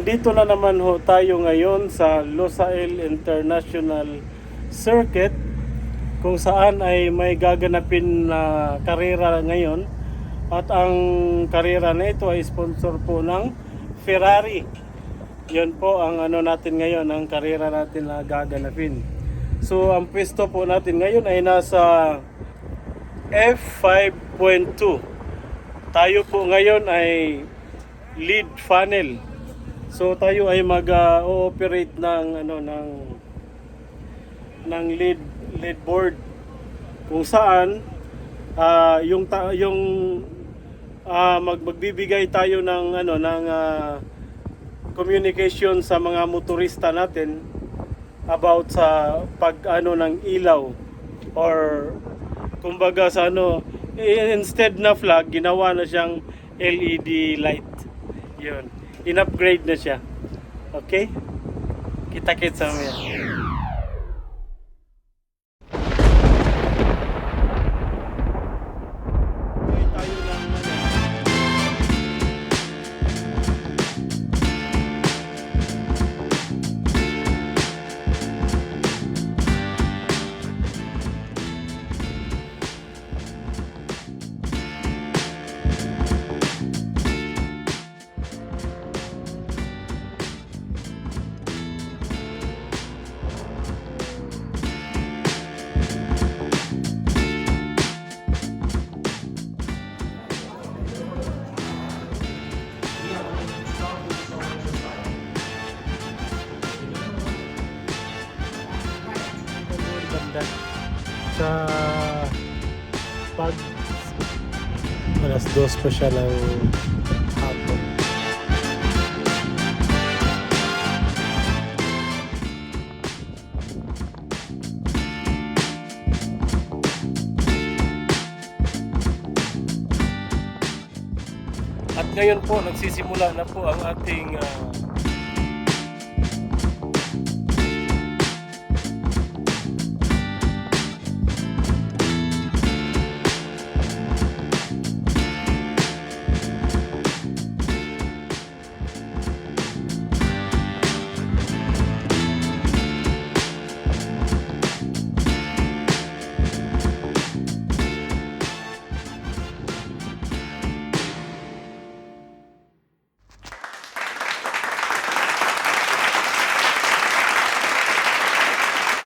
Nandito na naman ho tayo ngayon sa Losail International Circuit kung saan ay may gaganapin na karera ngayon at ang karera na ito ay sponsor po ng Ferrari. Yun po ang ano natin ngayon, ang karera natin na gaganapin. So ang pwesto po natin ngayon ay nasa F5.2. Tayo po ngayon ay lead funnel. So tayo ay mag-ooperate ng lead board kung saan magbibigay tayo ng communication sa mga motorista natin about sa ng ilaw, or kumbaga sa instead na flag ginawa na siyang LED light. Yun, in-upgrade na siya. Okay? Kita-kits sa mga. Sa pag alas 2 pa siya ng hapon. At ngayon po nagsisimula na po ang ating